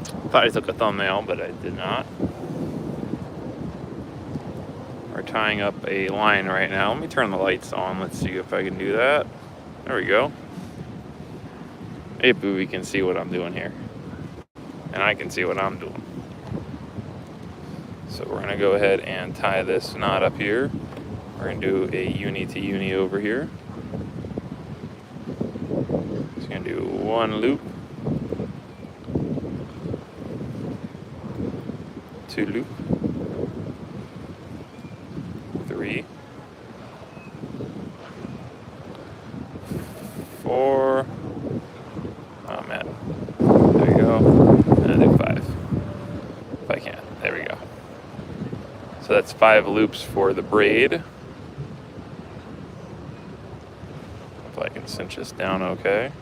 Thought I took a thumbnail, but I did not. We're tying up a line right now. Let me turn the lights on. Let's see if I can do that. There we go. Maybe we can see what I'm doing here. And I can see what I'm doing. So we're gonna go ahead and tie this knot up here. We're gonna do a uni to uni over here. Just gonna do one loop, two loop, three, four. Oh man, there you go. And I do 5, if I can. There we go. So that's 5 loops for the braid. Hopefully I can cinch this down okay.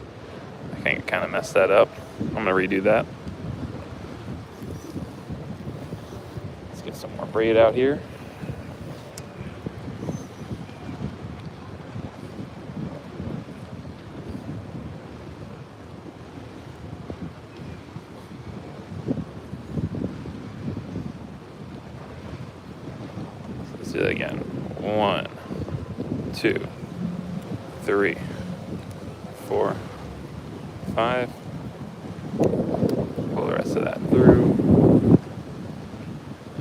I think I kind of messed that up. I'm gonna redo that. Let's get some more braid out here. Let's do that again. 1, 2, 3, 4, 5. Pull the rest of that through.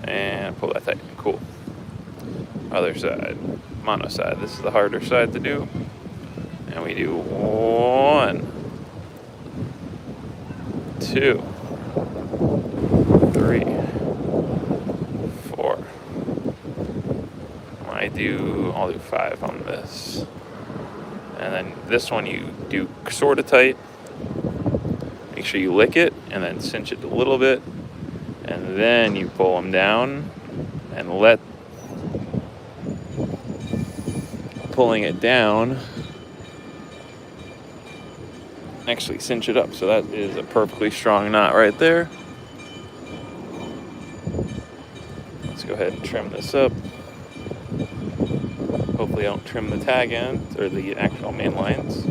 And pull that tight. Cool. Other side. Mono side. This is the harder side to do. And we do 1, 2, 3, 4. I'll do 5 on this. And then this one you do sort of tight. Make sure you lick it and then cinch it a little bit. And then you pull them down and let pulling it down actually cinch it up. So that is a perfectly strong knot right there. Let's go ahead and trim this up. Hopefully I don't trim the tag ends or the actual main lines.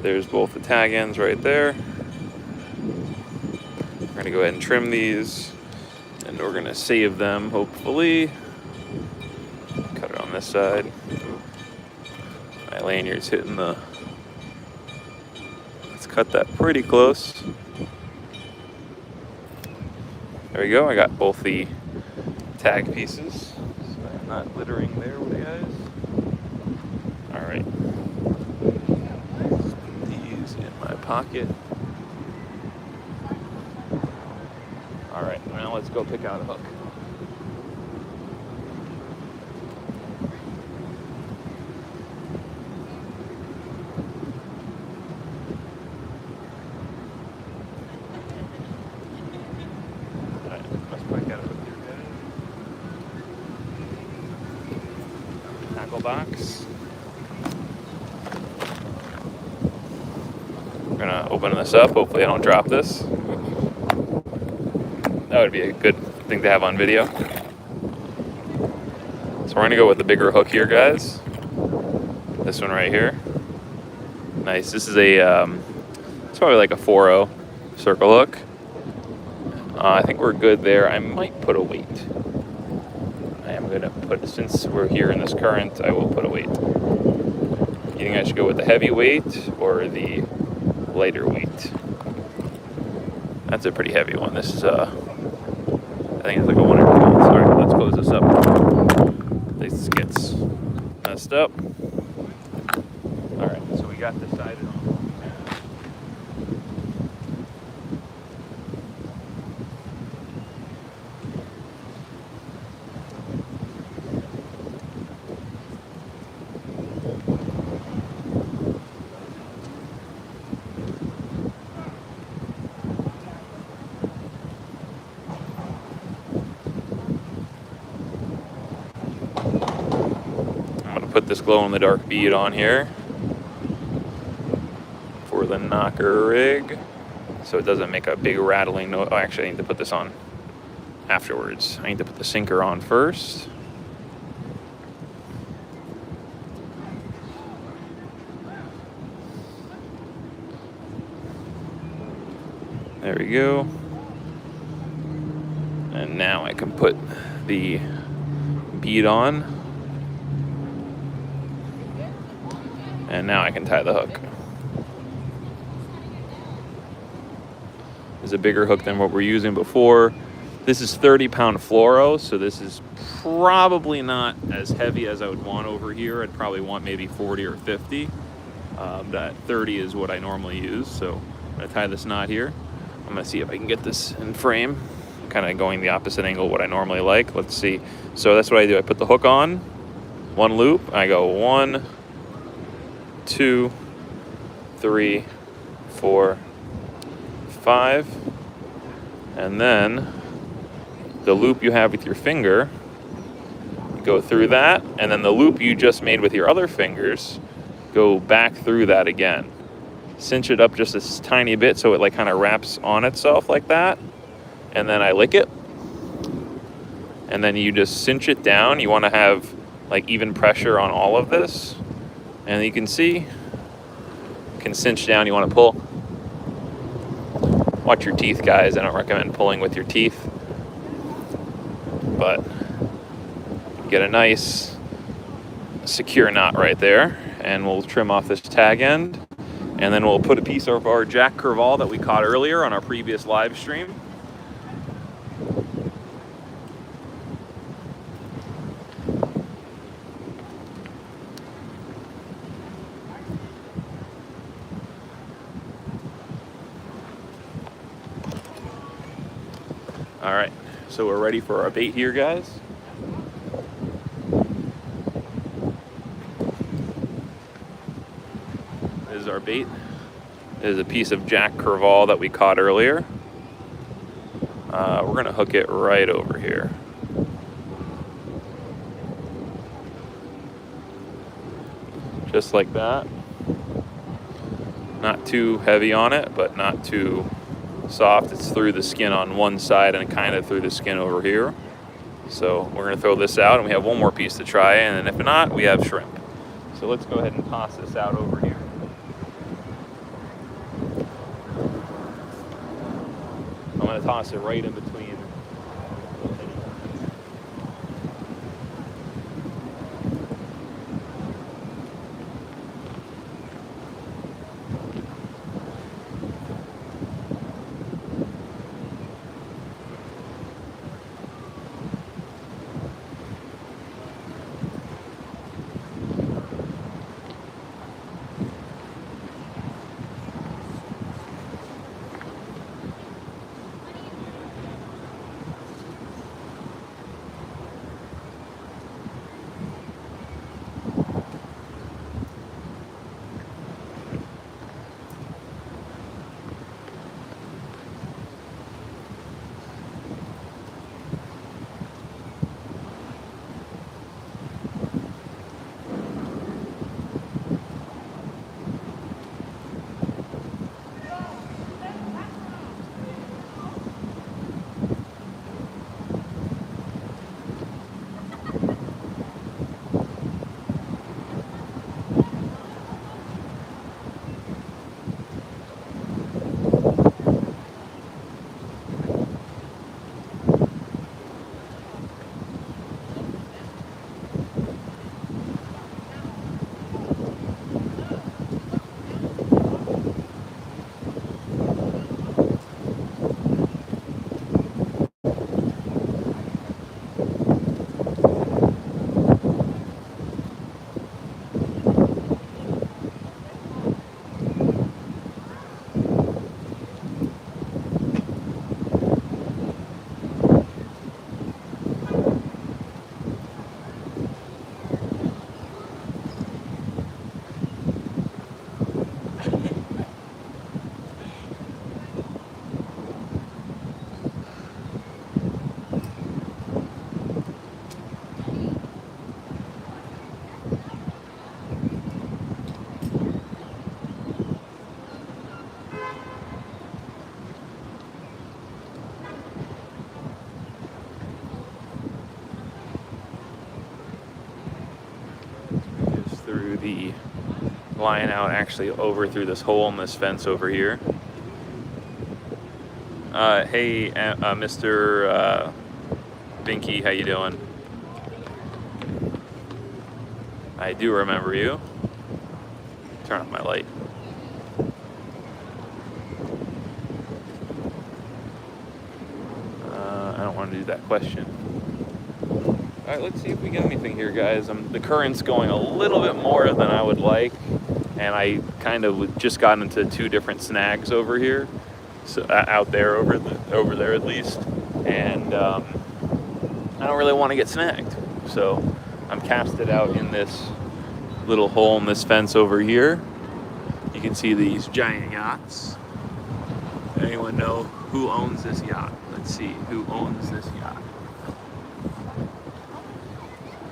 There's both the tag ends right there. We're gonna go ahead and trim these and we're gonna save them, hopefully. Cut it on this side. My lanyard's hitting the... Let's cut that pretty close. There we go, I got both the tag pieces. So I'm not littering there with you guys. Alright. These in my pocket. Alright, now let's go pick out a hook. Alright, let's pick out a hook here, guys. Tackle box. We're gonna open this up. Hopefully I don't drop this. That would be a good thing to have on video. So we're gonna go with the bigger hook here, guys. This one right here. Nice. This is a, it's probably like a 4-0 circle hook. I think we're good there. I might put a weight. I am gonna put, since we're here in this current, I will put a weight. You think I should go with the heavy weight or the lighter weight? That's a pretty heavy one. This is I think it's like a 1 or 2 ounce. All right, let's close this up. This gets messed up. All right, so we got decided on. Put this glow-in-the-dark bead on here for the knocker rig so it doesn't make a big rattling noise. Oh, actually I need to put this on afterwards. I need to put the sinker on first. There we go. And now I can put the bead on. And now I can tie the hook. It's a bigger hook than what we're using before. This is 30-pound fluoro, so this is probably not as heavy as I would want over here. I'd probably want maybe 40 or 50. That 30 is what I normally use. So I'm gonna tie this knot here. I'm gonna see if I can get this in frame. I'm kind of going the opposite angle of what I normally like. Let's see. So that's what I do. I put the hook on, one loop, I go 1, 2, 3, 4, 5, and then the loop you have with your finger, go through that, and then the loop you just made with your other fingers, go back through that again. Cinch it up just a tiny bit so it like kind of wraps on itself like that, and then I lick it, and then you just cinch it down. You want to have like even pressure on all of this, and you can see, you can cinch down. You want to pull. Watch your teeth, guys. I don't recommend pulling with your teeth, but get a nice secure knot right there, and we'll trim off this tag end, and then we'll put a piece of our Jack Crevalle that we caught earlier on our previous live stream. All right, so we're ready for our bait here, guys. This is our bait. This is a piece of Jack Crevalle that we caught earlier. We're gonna hook it right over here. Just like that. Not too heavy on it, but not too soft. It's through the skin on one side and kind of through the skin over here. So we're gonna throw this out, and we have one more piece to try, and if not, we have shrimp. So let's go ahead and toss this out over here. I'm gonna toss it right in between. Through the line out, actually over through this hole in this fence over here. Hey, Mr. Binky, how you doing? I do remember you. Turn off my light. I don't want to do that question. All right, let's see if we get anything here, guys. The current's going a little bit more than I would like, and I kind of just got into 2 different snags over here, so out there, over there at least, and I don't really want to get snagged, so I'm casted out in this little hole in this fence over here. You can see these giant yachts. Anyone know who owns this yacht? Let's see, who owns this yacht?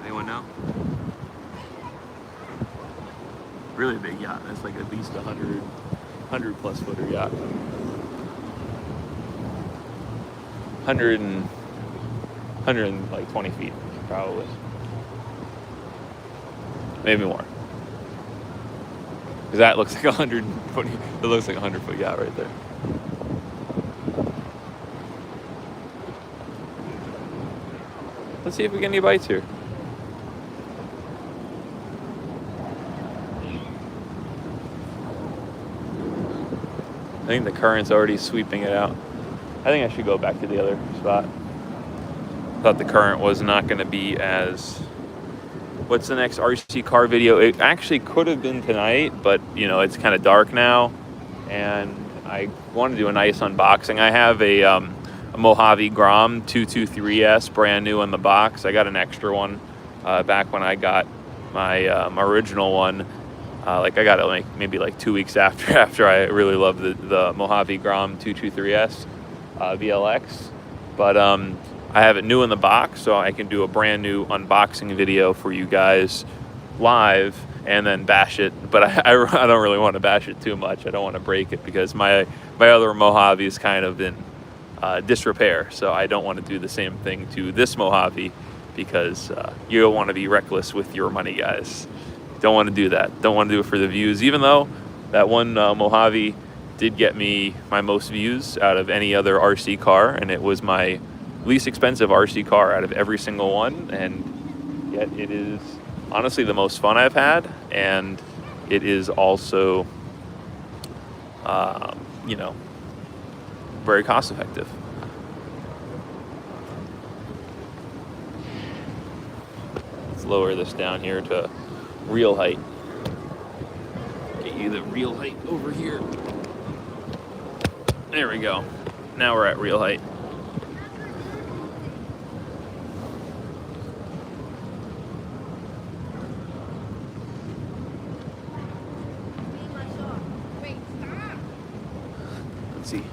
Anyone know? Really big yacht. That's like at least 100 plus footer yacht. 100 and like 20 feet probably. Maybe more. Because that looks like 120. It looks like a 100-foot yacht right there. Let's see if we get any bites here. I think the current's already sweeping it out. I think I should go back to the other spot. Thought the current was not going to be as... What's the next RC car video? It actually could have been tonight, but you know, it's kind of dark now, and I want to do a nice unboxing. I have a Mojave Grom 223S, brand new in the box. I got an extra one back when I got my my original one. Like I got it like maybe like 2 weeks after I really loved the Mojave Grom 223S VLX, but I have it new in the box, so I can do a brand new unboxing video for you guys live and then bash it. But I don't really want to bash it too much. I don't want to break it because my other Mojave is kind of in disrepair, so I don't want to do the same thing to this Mojave because you don't want to be reckless with your money, guys. Don't want to do that. Don't want to do it for the views, even though that one Mojave did get me my most views out of any other RC car, and it was my least expensive RC car out of every single one, and yet it is honestly the most fun I've had, and it is also you know, very cost effective. Let's lower this down here to real height. Get you the real height over here. There we go. Now we're at real height. Let's see.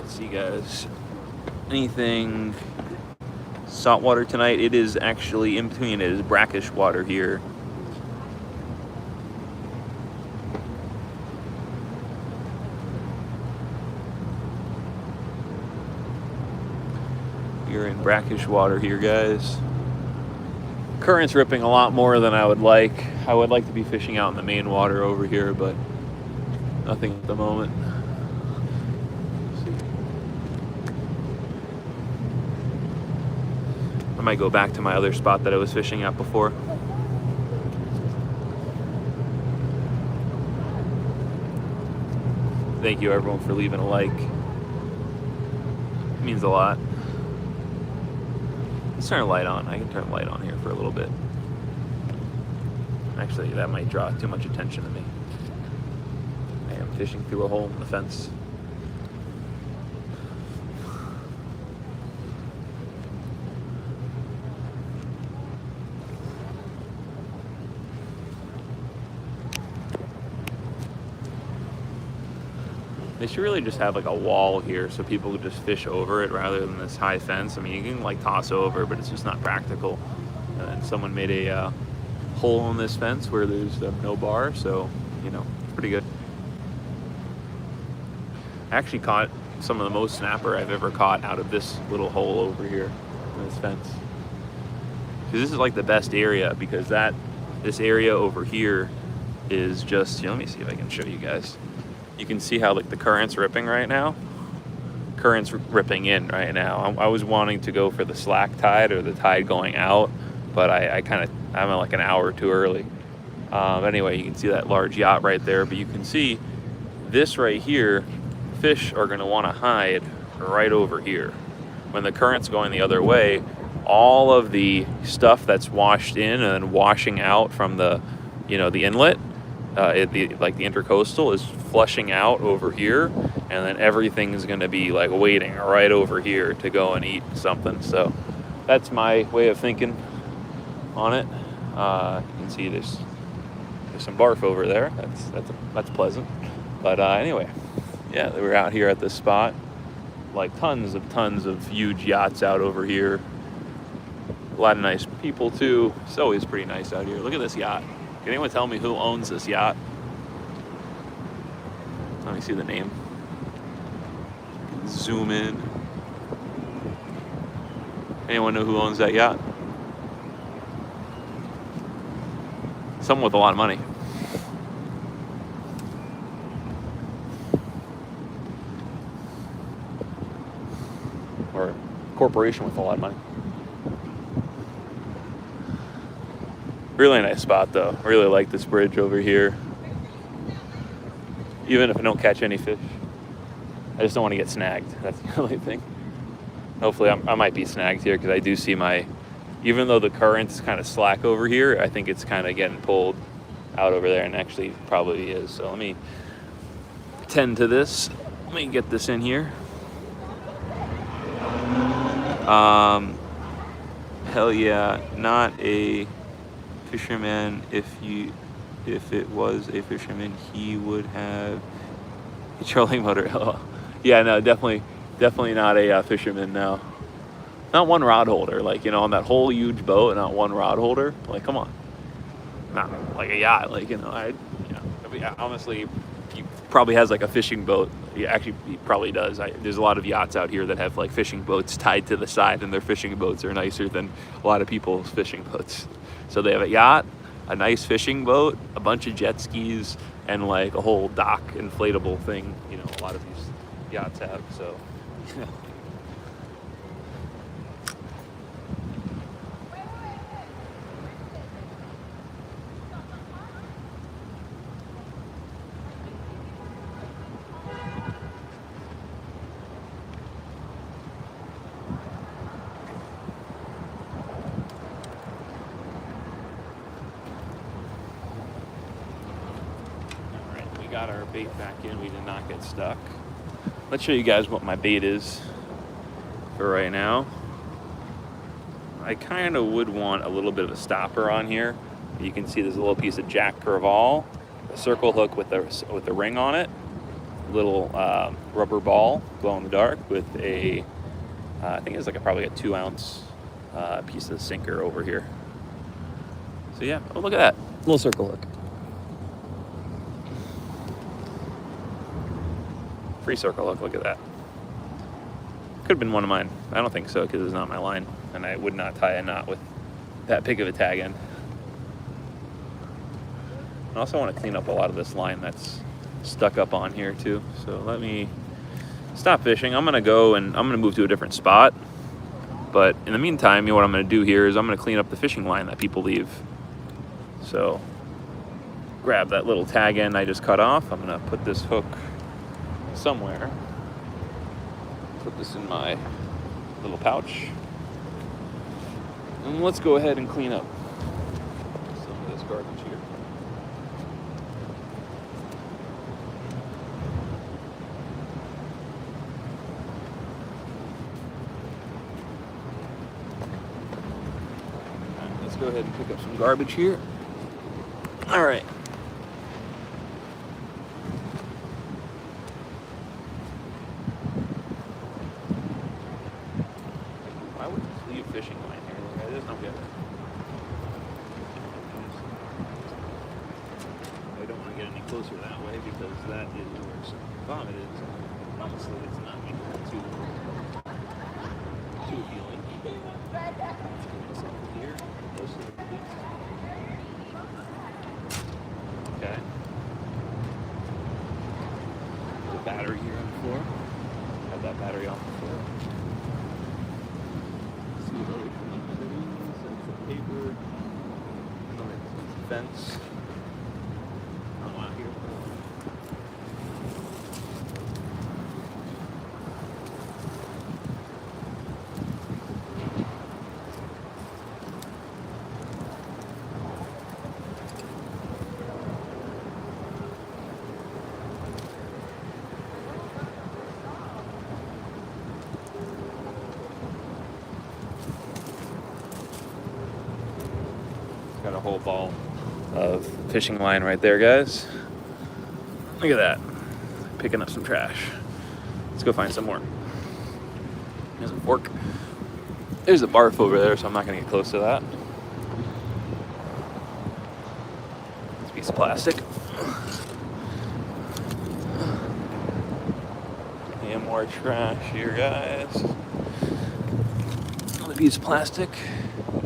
See, guys, anything saltwater tonight? It is actually in between. It is brackish water here. You're in brackish water here, guys. Current's ripping a lot more than I would like. I would like to be fishing out in the main water over here, but nothing at the moment. I might go back to my other spot that I was fishing at before. Thank you everyone for leaving a like. It means a lot. Let's turn a light on. I can turn the light on here for a little bit. Actually, that might draw too much attention to me. I am fishing through a hole in the fence. They should really just have like a wall here so people could just fish over it rather than this high fence. I mean, you can like toss over, but it's just not practical. And someone made a hole in this fence where there's no bar, so you know, it's pretty good. I actually caught some of the most snapper I've ever caught out of this little hole over here in this fence. Because this is like the best area, because this area over here is just, let me see if I can show you guys. You can see how like the current's ripping right now. Current's ripping in right now. I was wanting to go for the slack tide or the tide going out, but I'm like an hour too early. Anyway, you can see that large yacht right there, but you can see this right here, fish are gonna wanna hide right over here. When the current's going the other way, all of the stuff that's washed in and washing out from the, the inlet, like the intercoastal is flushing out over here, and then everything's going to be like waiting right over here to go and eat something. So that's my way of thinking on it. You can see there's some barf over there. That's pleasant. But anyway, yeah, we're out here at this spot. Like tons of huge yachts out over here. A lot of nice people too. It's always pretty nice out here. Look at this yacht. Can anyone tell me who owns this yacht? Let me see the name. Zoom in. Anyone know who owns that yacht? Someone with a lot of money. Or a corporation with a lot of money. Really nice spot though. I really like this bridge over here. Even if I don't catch any fish, I just don't want to get snagged. That's the only thing. Hopefully I might be snagged here, because I do see even though the current's kind of slack over here, I think it's kind of getting pulled out over there, and actually probably is. So let me tend to this. Let me get this in here. Hell yeah, not a fisherman. If it was a fisherman, he would have a trolling motor. Oh, yeah, no, definitely not a fisherman. No, not one rod holder. Like, on that whole huge boat, not one rod holder. Like, come on, not like a yacht. Like, honestly, he probably has like a fishing boat. He probably does. There's a lot of yachts out here that have like fishing boats tied to the side, and their fishing boats are nicer than a lot of people's fishing boats. So they have a yacht, a nice fishing boat, a bunch of jet skis, and like a whole dock inflatable thing, a lot of these yachts have. So got our bait back in. We did not get stuck. Let's show you guys what my bait is for right now. I kind of would want a little bit of a stopper on here. You can see there's a little piece of Jack Crevalle, a circle hook with the ring on it, a little rubber ball, glow in the dark, with a I think it's like probably a 2-ounce piece of sinker over here. So yeah, oh, look at that little circle hook. Free circle hook, look at that. Could have been one of mine. I don't think so, because it's not my line, and I would not tie a knot with that big of a tag end. I also want to clean up a lot of this line that's stuck up on here too. So let me stop fishing. I'm gonna go and I'm gonna move to a different spot. But in the meantime, what I'm gonna do here is I'm gonna clean up the fishing line that people leave. So grab that little tag end I just cut off. I'm gonna put this hook somewhere. Put this in my little pouch. And let's go ahead and clean up some of this garbage here. All right, let's go ahead and pick up some garbage here. All right. see a fishing line here. Look, there's no good. I don't want to get any closer that way because that is where some vomit is. Honestly, it's not making it too appealing. Let's get myself here, close to the police. Okay. The battery here on the floor. Have that battery on the floor. See what other things, some paper, some fence. Oh, out here. Got a whole ball of fishing line right there, guys. Look at that. Picking up some trash. Let's go find some more. There's a fork. There's a barf over there, so I'm not going to get close to that. It's a piece of plastic. And more trash here, guys. Another piece of plastic.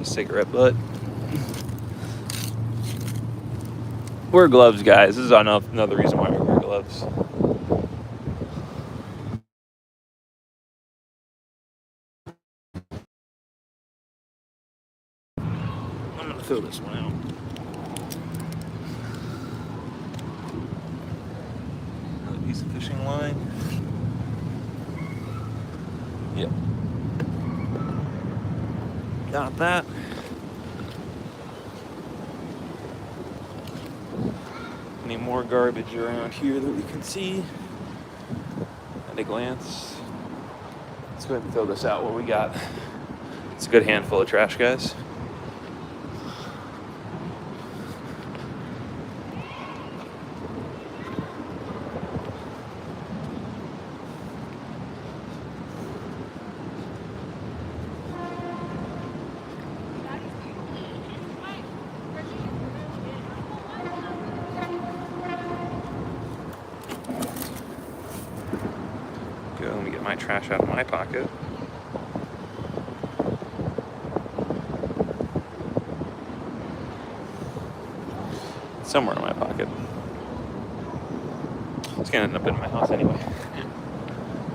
A cigarette butt. Wear gloves, guys. This is another reason why we wear gloves. I'm gonna throw this one out. Another piece of fishing line. Yep. Got that. Any more garbage around here that we can see at a glance? Let's go ahead and throw this out. What we got? It's a good handful of trash, guys. Let me get my trash out of my pocket. It's somewhere in my pocket. It's gonna end up in my house anyway.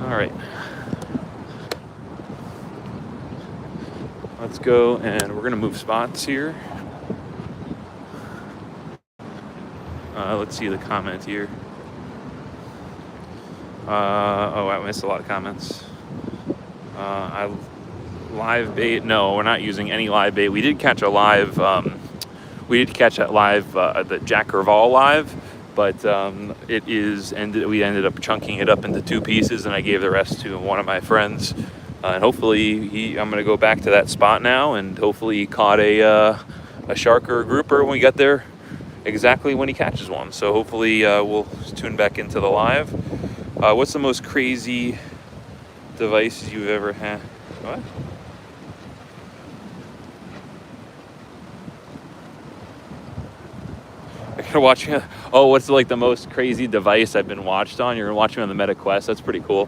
All right. Let's go, and we're gonna move spots here. Let's see the comment here. Oh, I missed a lot of comments. Live bait? No, we're not using any live bait. We did catch a live. We did catch that live, the Jack Crevalle live, but we ended up chunking it up into 2 pieces, and I gave the rest to one of my friends. And hopefully, I'm gonna go back to that spot now, and hopefully, he caught a shark or a grouper when we got there. Exactly when he catches one. So hopefully, we'll tune back into the live. What's the most crazy device you've ever had? What? I gotta watch you. Oh, what's like the most crazy device I've been watched on? You're gonna watch me on the Meta Quest. That's pretty cool.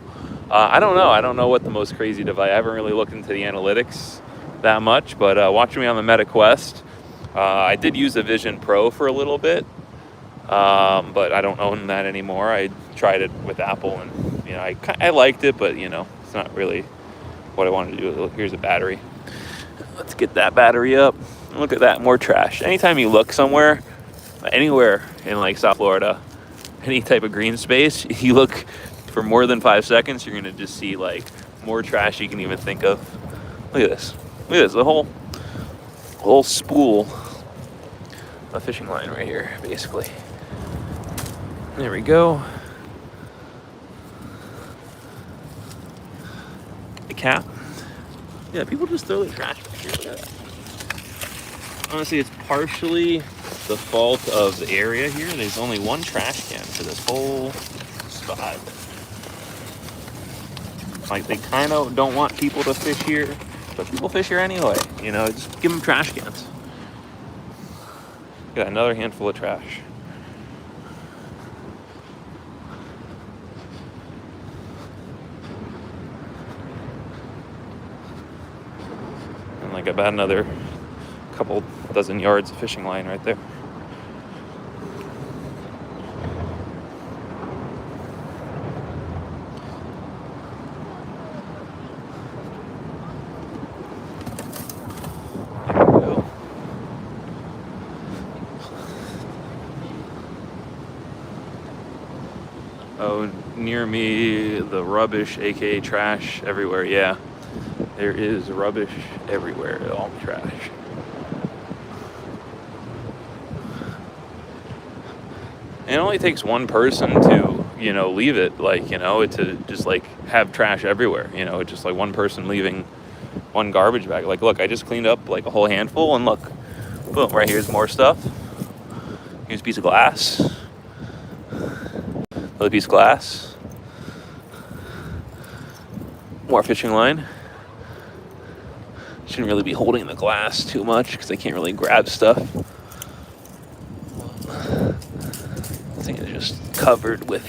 I don't know. I don't know what the most crazy device. I haven't really looked into the analytics that much, but watching me on the Meta Quest. I did use the Vision Pro for a little bit. But I don't own that anymore. I tried it with Apple, and I liked it, but it's not really what I wanted to do. Here's a battery. Let's get that battery up. Look at that, more trash. Anytime you look somewhere, anywhere in like South Florida, any type of green space, you look for more than 5 seconds, you're gonna just see like more trash you can even think of. Look at this. Look at this. The whole spool of fishing line right here, basically. There we go. The cap. Yeah, people just throw the trash back here. Look at that. Honestly, it's partially the fault of the area here. There's only one trash can for this whole spot. Like, they kind of don't want people to fish here, but people fish here anyway. You know, just give them trash cans. Got another handful of trash. And like about another couple dozen yards of fishing line right there. Oh, near me, the rubbish, aka trash, everywhere. Yeah, there is rubbish everywhere, all trash. And it only takes one person to, you know, leave it, like, you know, to just like have trash everywhere, you know, just like one person leaving one garbage bag. Like, look, I just cleaned up like a whole handful, and look, boom, right here's more stuff. Here's a piece of glass. Another piece of glass. More fishing line. Shouldn't really be holding the glass too much because I can't really grab stuff. This thing is just covered with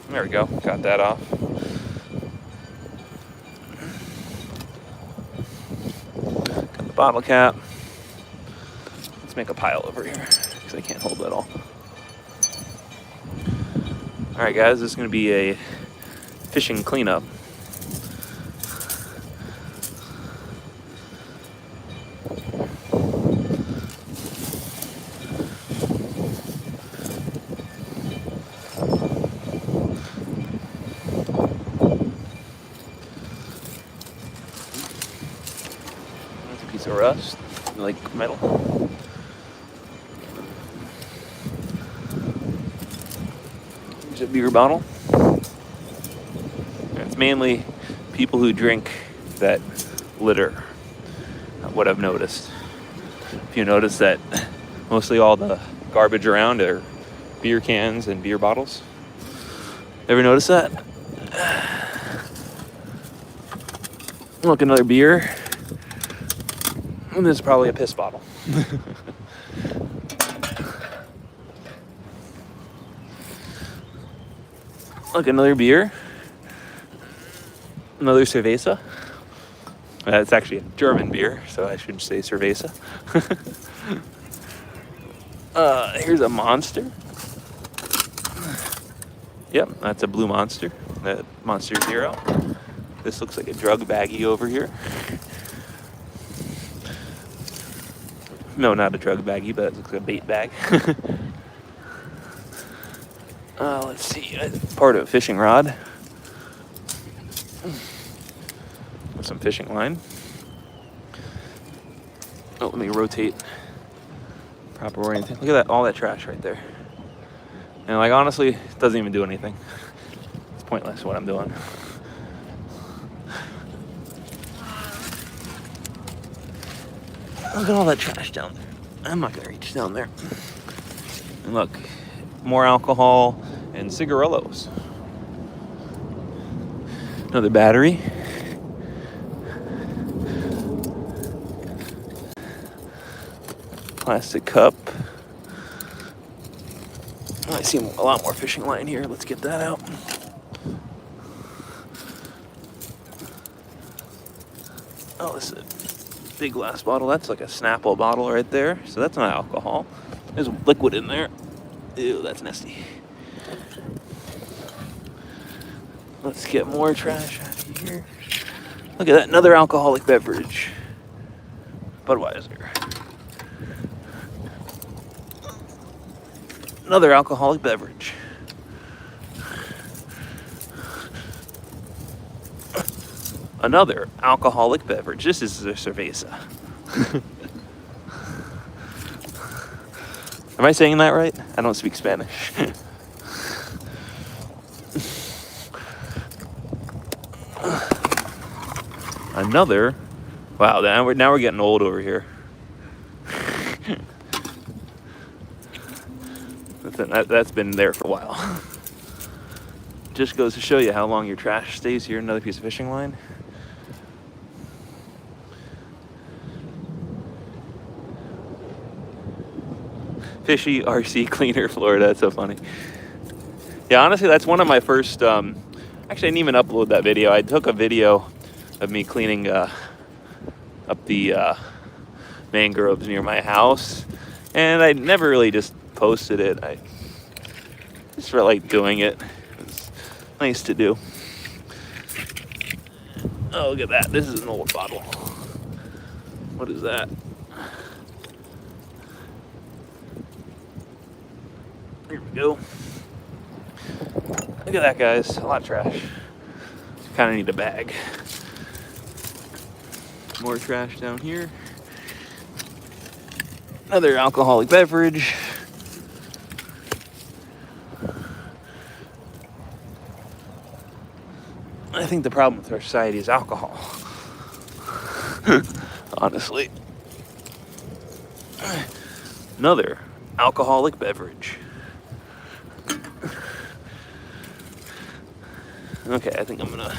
there we go, got that off. Got the bottle cap. Let's make a pile over here because I can't hold that all. Alright guys, this is going to be a fishing cleanup. Piece of rust, like metal. There's a beer bottle. And it's mainly people who drink that litter, what I've noticed. If you notice that mostly all the garbage around are beer cans and beer bottles. Ever notice that? Look, another beer. And this is probably a piss bottle. Look, another beer. Another cerveza. It's actually a German beer, so I shouldn't say cerveza. Here's a Monster. Yep, that's a blue Monster. That Monster Zero. This looks like a drug baggie over here. No, not a drug baggie, but it looks like a bait bag. Let's see, part of a fishing rod. With some fishing line. Oh, let me rotate. Proper orientation. Look at that, all that trash right there. And like, honestly, it doesn't even do anything. It's pointless what I'm doing. Look at all that trash down there. I'm not gonna reach down there. And look, more alcohol and cigarillos. Another battery. Plastic cup. I see a lot more fishing line here. Let's get that out. Oh, this is a big glass bottle. That's like a Snapple bottle right there. So that's not alcohol. There's liquid in there. Ew, that's nasty. Let's get more trash out of here. Look at that, another alcoholic beverage. Budweiser. Another alcoholic beverage. Another alcoholic beverage. This is a cerveza. Am I saying that right? I don't speak Spanish. Another Wow, now we're getting old over here. That's been there for a while. Just goes to show you how long your trash stays here. Another piece of fishing line. Fishy RC Cleaner, Florida. That's so funny. Yeah, honestly, that's one of my first. Actually, I didn't even upload that video. I took a video of me cleaning up the mangroves near my house, and I never really just posted it. I just felt like doing it. It's nice to do. Oh, look at that. This is an old bottle. What is that? Here we go. Look at that, guys. A lot of trash. Kind of need a bag. More trash down here. Another alcoholic beverage. I think the problem with our society is alcohol. Honestly. Another alcoholic beverage. Okay, I think I'm gonna.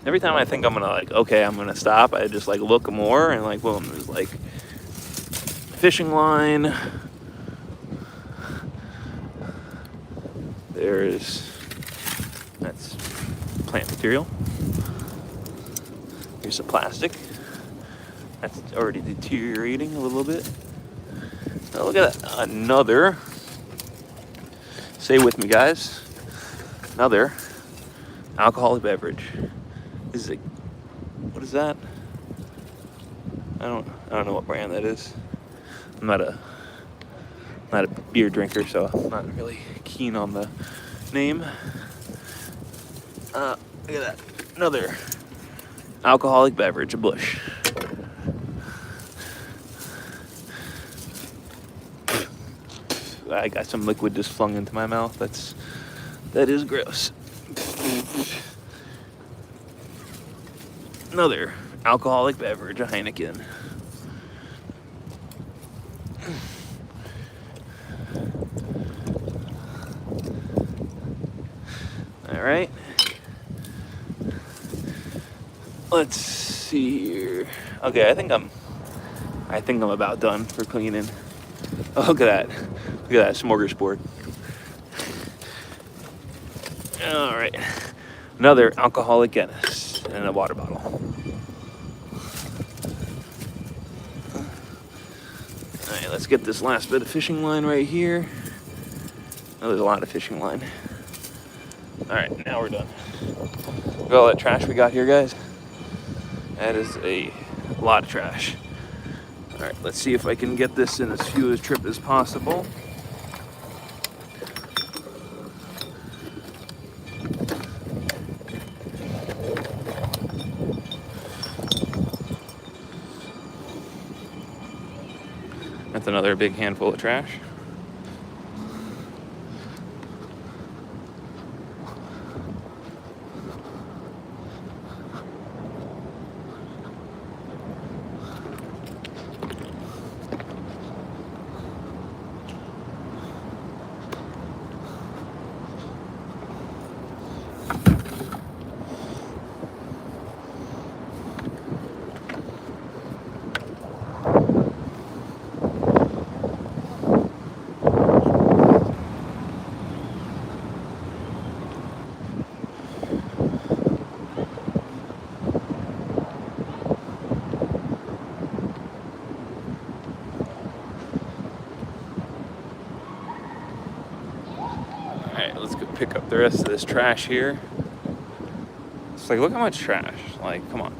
Every time I think I'm gonna I'm gonna stop, I just look more and boom, there's fishing line. That's plant material. Here's some plastic. That's already deteriorating a little bit. Now look at that. Another. Stay with me, guys. Another alcoholic beverage. What is that? I don't know what brand that is. I'm not a beer drinker, so I'm not really keen on the name. Look at that. Another alcoholic beverage, a Busch. I got some liquid just flung into my mouth. That is gross. Another alcoholic beverage, a Heineken. All right. Let's see here. Okay, I think I'm about done for cleaning. Oh, look at that. Look at that smorgasbord. All right. Another alcoholic Guinness and a water bottle. All right, let's get this last bit of fishing line right here. Oh, there's a lot of fishing line. All right, now we're done. Look at all that trash we got here, guys. That is a lot of trash. All right, let's see if I can get this in as few a trip as possible. That's another big handful of trash. Alright, let's go pick up the rest of this trash here. It's look how much trash. Come on.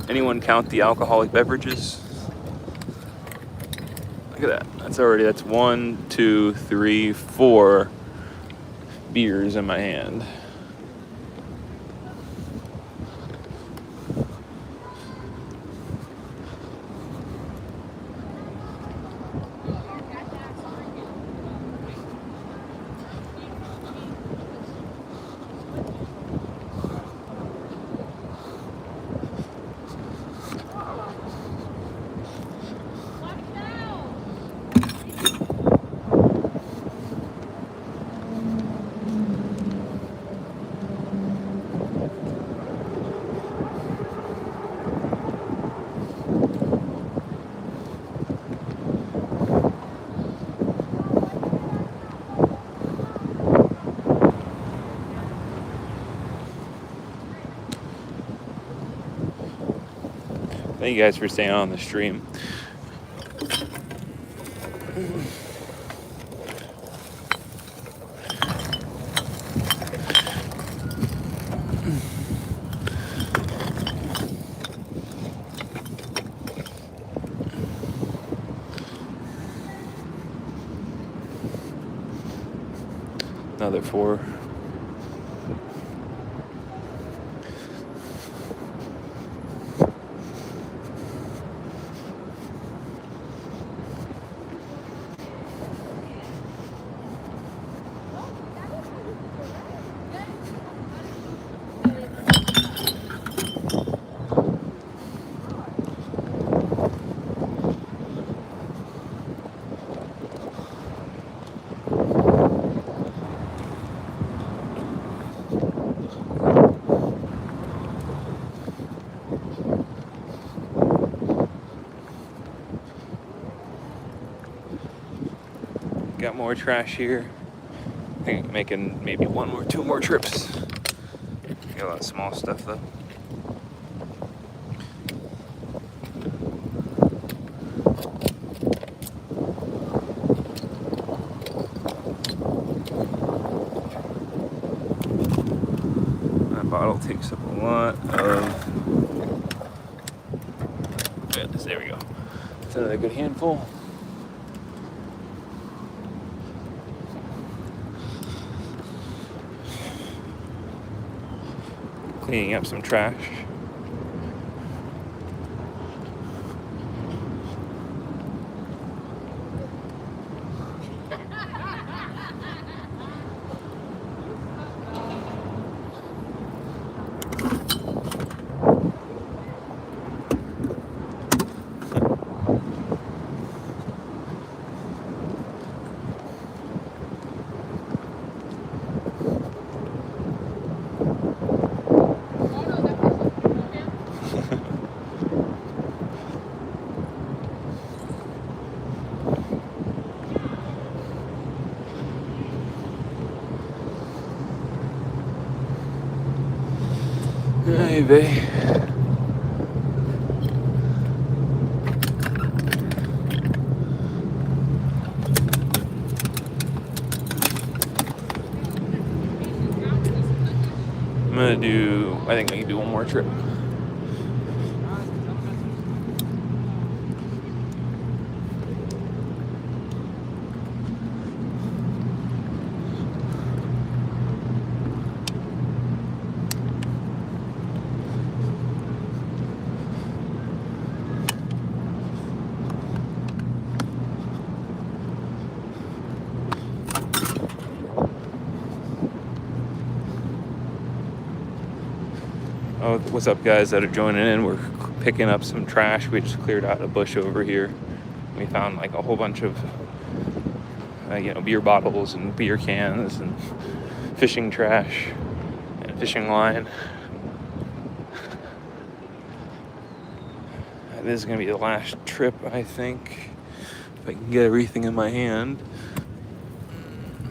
Anyone count the alcoholic beverages? Look at that. That's 1, 2, 3, 4 beers in my hand. Thank you guys for staying on the stream. Another 4. Got more trash here. I think making maybe 2 more trips. Got a lot of small stuff though. That bottle takes up a lot of. Goodness, there we go. That's another good handful. Cleaning up some trash. Maybe. I think I can do one more trip. Oh, what's up, guys that are joining in? We're picking up some trash. We just cleared out a bush over here. We found like a whole bunch of beer bottles and beer cans and fishing trash and fishing line. This is gonna be the last trip, I think, if I can get everything in my hand.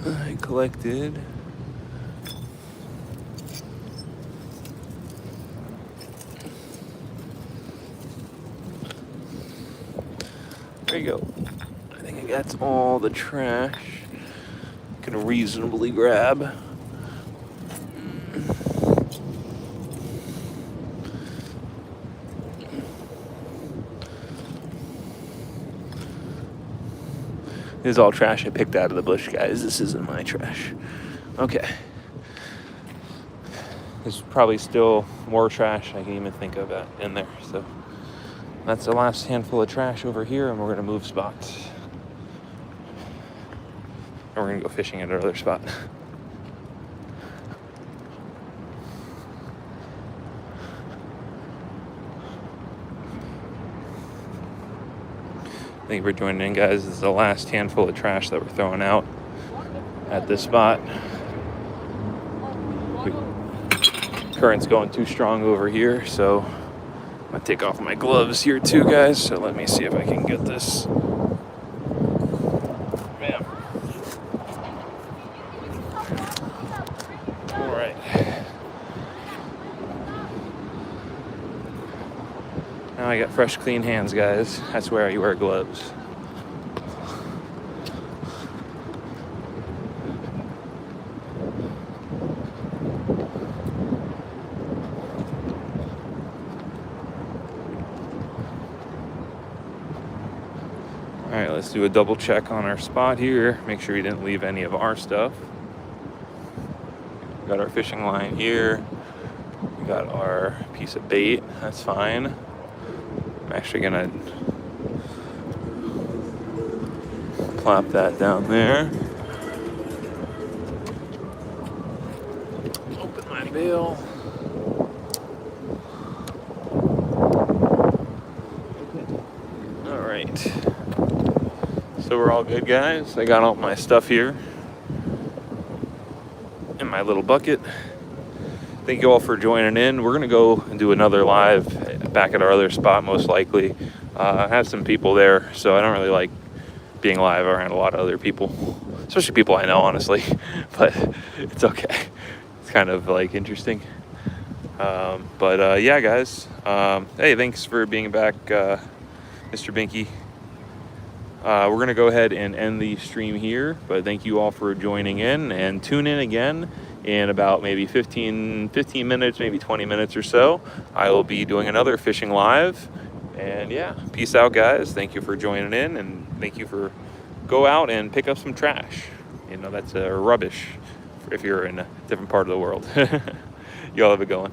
I collected there you go. I think that's all the trash I can reasonably grab. This is all trash I picked out of the bush, guys. This isn't my trash. Okay. There's probably still more trash I can even think of in there. So that's the last handful of trash over here, and we're gonna move spots. And we're gonna go fishing at another spot. Thank you for joining in, guys. This is the last handful of trash that we're throwing out at this spot. Current's going too strong over here, so I'm gonna take off my gloves here too, guys. So let me see if I can get this. Bam. All right. Now Now I got fresh, clean hands, guys. That's where you wear gloves. All right, let's do a double check on our spot here. Make sure we didn't leave any of our stuff. Got our fishing line here. We got our piece of bait. That's fine. I'm actually gonna plop that down there. Open my bail. All right. So we're all good, guys. I got all my stuff here in my little bucket. Thank you all for joining in. We're gonna go and do another live back at our other spot, most likely. I have some people there, so I don't really like being live around a lot of other people, especially people I know, honestly. But it's okay. It's kind of like interesting. Yeah, guys. Hey, thanks for being back, Mr. Binky. We're going to go ahead and end the stream here, but thank you all for joining in, and tune in again in about maybe 15 minutes, maybe 20 minutes or so. I will be doing another fishing live, and yeah, peace out, guys. Thank you for joining in, and thank you for go out and pick up some trash. You know, that's rubbish if you're in a different part of the world. You all have a good one.